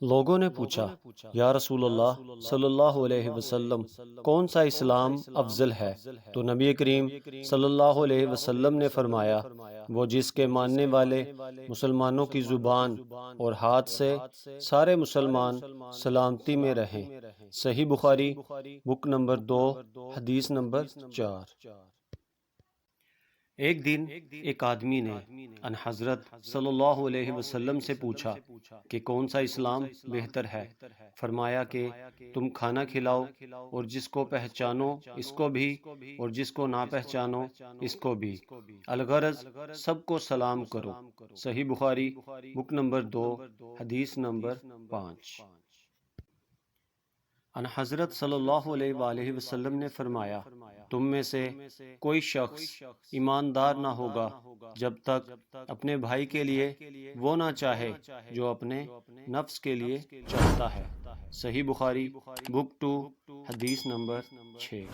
لوگوں نے پوچھا، یا رسول اللہ صلی اللہ علیہ وسلم، کون سا اسلام افضل ہے؟ تو نبی کریم صلی اللہ علیہ وسلم نے فرمایا، وہ جس کے ماننے والے مسلمانوں کی زبان اور ہاتھ سے سارے مسلمان سلامتی میں رہیں۔ صحیح بخاری بک نمبر 2 حدیث نمبر 4۔ ایک دن ایک آدمی نے ان حضرت صلی اللہ علیہ وسلم سے پوچھا کہ کون سا اسلام بہتر ہے؟ فرمایا کہ تم کھانا کھلاؤ اور جس کو پہچانو اس کو بھی اور جس کو نہ پہچانو اس کو بھی، الغرض سب کو سلام کرو۔ صحیح بخاری بک نمبر 2 حدیث نمبر 5۔ ان حضرت صلی اللہ علیہ وآلہ وسلم نے فرمایا، تم میں سے کوئی شخص ایماندار نہ ہوگا جب تک اپنے بھائی کے لیے وہ نہ چاہے جو اپنے نفس کے لیے چاہتا ہے۔ صحیح بخاری بک 2 حدیث نمبر 6۔